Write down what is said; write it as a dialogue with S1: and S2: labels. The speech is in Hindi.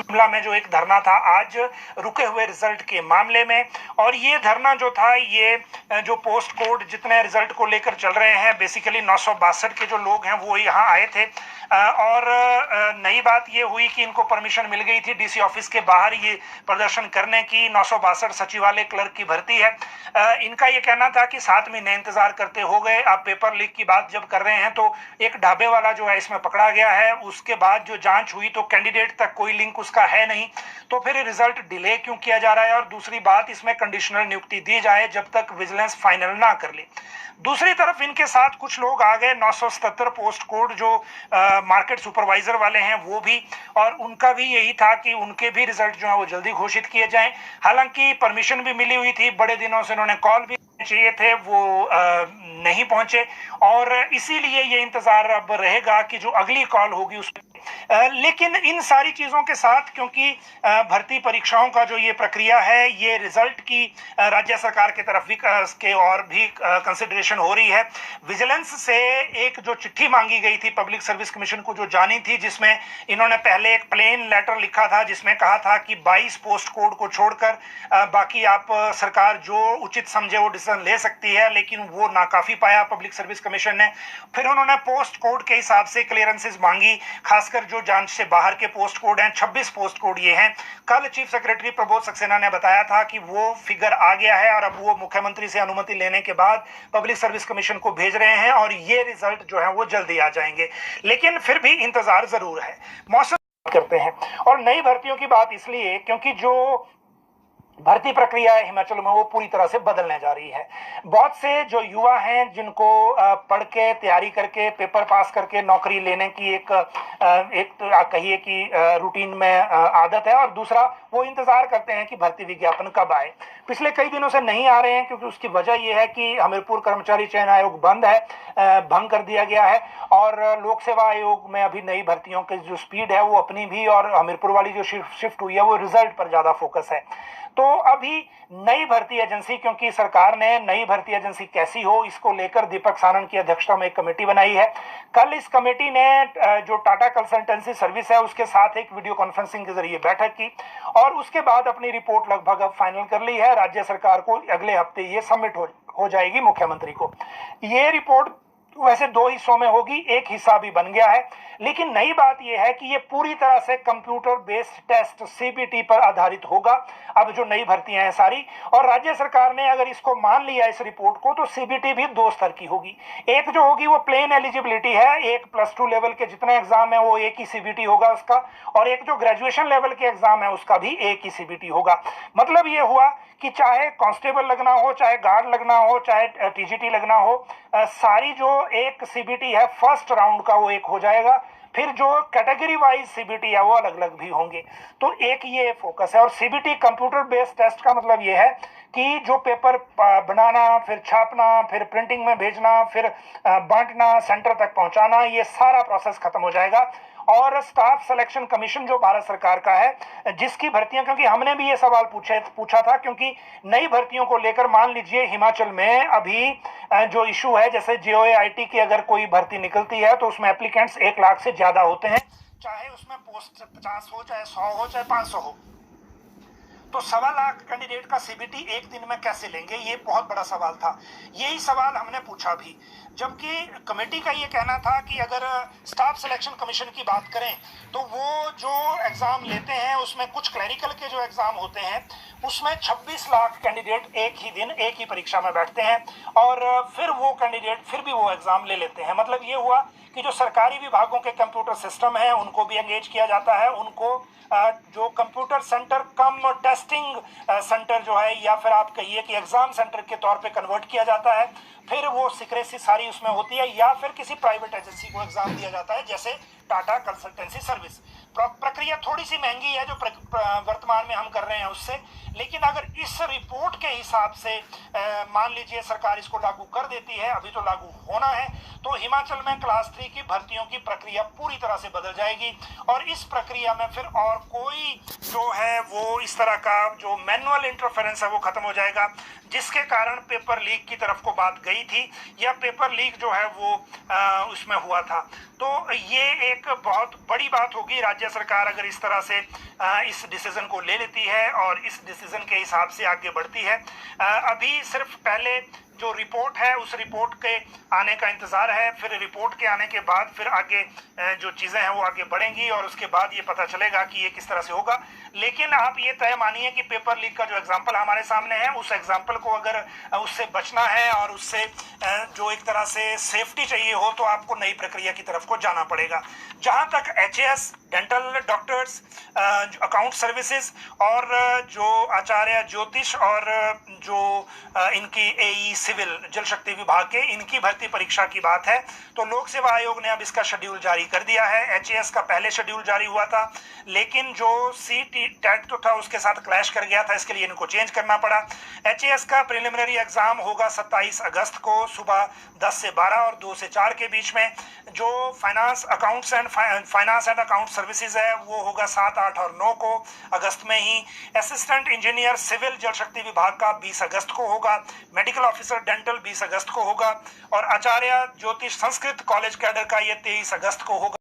S1: शिमला में जो एक धरना था आज रुके हुए रिजल्ट के मामले में, और ये धरना जो था ये जो पोस्ट कोड जितने रिजल्ट को लेकर चल रहे हैं, बेसिकली 962 के जो लोग हैं वो यहाँ आए थे। और नई बात ये हुई कि इनको परमिशन मिल गई थी डीसी ऑफिस के बाहर ये प्रदर्शन करने की। 962 सचिवालय क्लर्क की भर्ती है। इनका ये कहना था कि 7 महीने इंतजार करते हो गए, आप पेपर लीक की बात जब कर रहे हैं तो एक ढाबे वाला जो है इसमें पकड़ा गया है, उसके बाद जो जांच हुई तो कैंडिडेट तक कोई लिंक उसका है नहीं, तो फिर रिजल्ट डिले क्यों किया जा रहा है। और दूसरी बात, इसमें कंडीशनल नियुक्ति दी जाए जब तक विजिलेंस फाइनल ना कर ले। दूसरी तरफ इनके साथ कुछ लोग आ गए 977 पोस्ट कोड जो मार्केट सुपरवाइजर वाले हैं वो भी, और उनका भी यही था कि उनके भी रिजल्ट जो है वो जल्दी घोषित किए जाएं। हालांकि परमिशन भी मिली हुई थी, बड़े दिनों से उन्होंने कॉल भी चाहिए थे, वो नहीं पहुंचे, और इसीलिए ये इंतजार अब रहेगा कि जो अगली कॉल होगी उस लेकिन इन सारी चीजों के साथ, क्योंकि भर्ती परीक्षाओं का जो ये प्रक्रिया है ये रिजल्ट की राज्य सरकार की तरफ भी के और भी कंसिडरेशन हो रही है। विजिलेंस से एक जो चिट्ठी मांगी गई थी पब्लिक सर्विस कमीशन को जो जानी थी, जिसमें इन्होंने पहले एक प्लेन लेटर लिखा था जिसमें कहा था कि 22 पोस्ट कोड को छोड़कर बाकी आप सरकार जो उचित समझे वो डिसीजन ले सकती है, लेकिन वो नाकाफी पाया पब्लिक सर्विस कमीशन ने। फिर उन्होंने पोस्ट कोड के हिसाब से क्लियरेंसेस मांगी, खासकर जो जांच से बाहर के पोस्ट कोड हैं, 26 पोस्ट कोड ये हैं। कल चीफ सेक्रेटरी प्रबोध सक्सेना ने बताया था कि वो फिगर आ गया है और अब वो मुख्यमंत्री से अनुमति लेने के बाद पब्लिक सर्विस कमीशन को भेज रहे हैं और ये रिजल्ट जो है वो जल्दी आ जाएंगे, लेकिन फिर भी इंतजार जरूर है। मौसम करते हैं, और नई भर्तियों की बात इसलिए क्योंकि जो भर्ती प्रक्रिया है हिमाचल में वो पूरी तरह से बदलने जा रही है। बहुत से जो युवा हैं जिनको पढ़ के तैयारी करके पेपर पास करके नौकरी लेने की एक कहिए कि रूटीन में आदत है, और दूसरा वो इंतजार करते हैं कि भर्ती विज्ञापन कब आए। पिछले कई दिनों से नहीं आ रहे हैं क्योंकि उसकी वजह यह है कि हमीरपुर कर्मचारी चयन आयोग बंद है, भंग कर दिया गया है, और लोक सेवा आयोग में अभी नई भर्तियों की जो स्पीड है वो अपनी भी, और हमीरपुर वाली जो शिफ्ट हुई है वो रिजल्ट पर ज्यादा फोकस है। तो अभी नई भर्ती एजेंसी, क्योंकि सरकार ने नई भर्ती एजेंसी कैसी हो इसको लेकर दीपक सानन की अध्यक्षता में एक कमेटी बनाई है। कल इस कमेटी ने जो टाटा कंसल्टेंसी सर्विस है उसके साथ एक वीडियो कॉन्फ्रेंसिंग के जरिए बैठक की, और उसके बाद अपनी रिपोर्ट लगभग अब फाइनल कर ली है। राज्य सरकार को अगले हफ्ते ये सबमिट हो जाएगी मुख्यमंत्री को। ये रिपोर्ट वैसे 2 हिस्सों में होगी, एक हिस्सा भी बन गया है, लेकिन नई बात यह है कि ये पूरी तरह से कंप्यूटर बेस्ड टेस्ट सीबीटी पर आधारित होगा अब जो नई भर्तियां हैं सारी। और राज्य सरकार ने अगर इसको मान लिया इस रिपोर्ट को तो सीबीटी भी 2 स्तर की होगी। एक जो होगी वो प्लेन एलिजिबिलिटी है, एक +2 लेवल के जितने एग्जाम है वो एक ही सीबीटी होगा उसका, और एक जो ग्रेजुएशन लेवल के एग्जाम है उसका भी एक ही सीबीटी होगा। मतलब ये हुआ कि चाहे कांस्टेबल लगना हो, चाहे गार्ड लगना हो, चाहे टीजीटी लगना हो, सारी जो एक सीबीटी है फर्स्ट राउंड का वो एक हो जाएगा। फिर जो कैटेगरी वाइज सीबीटी है वो अलग अलग भी होंगे। तो एक ये फोकस है। और सीबीटी कंप्यूटर बेस्ड टेस्ट का मतलब ये है कि जो पेपर बनाना, फिर छापना, फिर प्रिंटिंग में भेजना, फिर बांटना, सेंटर तक पहुंचाना, ये सारा प्रोसेस खत्म हो जाएगा। और स्टाफ सिलेक्शन कमीशन जो भारत सरकार का है जिसकी भर्तियां, क्योंकि हमने भी ये सवाल पूछा था, क्योंकि नई भर्तियों को लेकर मान लीजिए हिमाचल में अभी जो इशू है, जैसे JOAIT की अगर कोई भर्ती निकलती है तो उसमें एप्लीकेंट्स 1 लाख से ज्यादा होते हैं, चाहे उसमें पोस्ट 50 हो, चाहे 100 हो, चाहे 500 हो। तो 1.25 लाख कैंडिडेट का सीबीटी एक दिन में कैसे लेंगे, ये बहुत बड़ा सवाल था। यही सवाल हमने पूछा भी, जबकि कमेटी का ये कहना था कि अगर स्टाफ सिलेक्शन कमीशन की बात करें तो वो जो एग्जाम लेते हैं उसमें कुछ क्लरिकल के जो एग्जाम होते हैं उसमें 26 लाख कैंडिडेट एक ही दिन एक ही परीक्षा में बैठते हैं, और फिर वो कैंडिडेट फिर भी वो एग्जाम ले लेते हैं। मतलब ये हुआ कि जो सरकारी विभागों के कंप्यूटर सिस्टम है उनको भी एंगेज किया जाता है, उनको जो कंप्यूटर सेंटर कम टेस्टिंग सेंटर जो है, या फिर आप कहिए कि एग्जाम सेंटर के तौर पे कन्वर्ट किया जाता है, फिर वो सिक्रेसी सारी उसमें होती है, या फिर किसी प्राइवेट एजेंसी को एग्जाम दिया जाता है जैसे टाटा कंसल्टेंसी सर्विस। प्रक्रिया थोड़ी सी महंगी है जो वर्तमान में हम कर रहे हैं उससे, लेकिन अगर इस रिपोर्ट के हिसाब से मान लीजिए सरकार इसको लागू कर देती है, अभी तो लागू होना है, तो हिमाचल में क्लास 3 की भर्तियों की प्रक्रिया पूरी तरह से बदल जाएगी, और इस प्रक्रिया में फिर और कोई जो है वो इस तरह का जो मैनुअल इंटरफेरेंस है वो खत्म हो जाएगा। जिसके कारण पेपर लीक की तरफ को बात गई थी या पेपर लीक जो है वो उसमें हुआ था। तो ये एक बहुत बड़ी बात होगी, राज्य सरकार अगर इस तरह से इस डिसीजन को ले लेती है और इस डिसीजन के हिसाब से आगे बढ़ती है। अभी सिर्फ पहले जो रिपोर्ट है उस रिपोर्ट के आने का इंतजार है, फिर रिपोर्ट के आने के बाद फिर आगे जो चीजें हैं वो आगे बढ़ेंगी और उसके बाद ये पता चलेगा कि ये किस तरह से होगा। लेकिन आप ये तय मानिए कि पेपर लीक का जो एग्जाम्पल हमारे सामने है उस एग्जाम्पल को अगर उससे बचना है और उससे जो एक तरह से सेफ्टी चाहिए हो तो आपको नई प्रक्रिया की तरफ को जाना पड़ेगा। जहां तक HAS dental doctors, account services और जो आचार्य ज्योतिष और जो इनकी AE सिविल जल शक्ति विभाग के इनकी भर्ती परीक्षा की बात है तो लोक सेवा आयोग ने अब इसका शेड्यूल जारी कर दिया है। HAS का पहले शेड्यूल जारी हुआ था लेकिन जो CTET तो था उसके साथ क्लैश कर गया था, इसके लिए इनको चेंज करना पड़ा। HAS का प्रिलिमिनरी एग्जाम होगा 27 अगस्त को सुबह 10 से 12 और 2 से 4 के बीच में। जो फाइनेंस एंड अकाउंट सर्विसेज है वो होगा 7, 8 और 9 को अगस्त में ही। असिस्टेंट इंजीनियर सिविल जल शक्ति विभाग का 20 अगस्त को होगा। मेडिकल ऑफिसर डेंटल 20 अगस्त को होगा और आचार्य ज्योतिष संस्कृत कॉलेज कैडर का ये 23 अगस्त को होगा।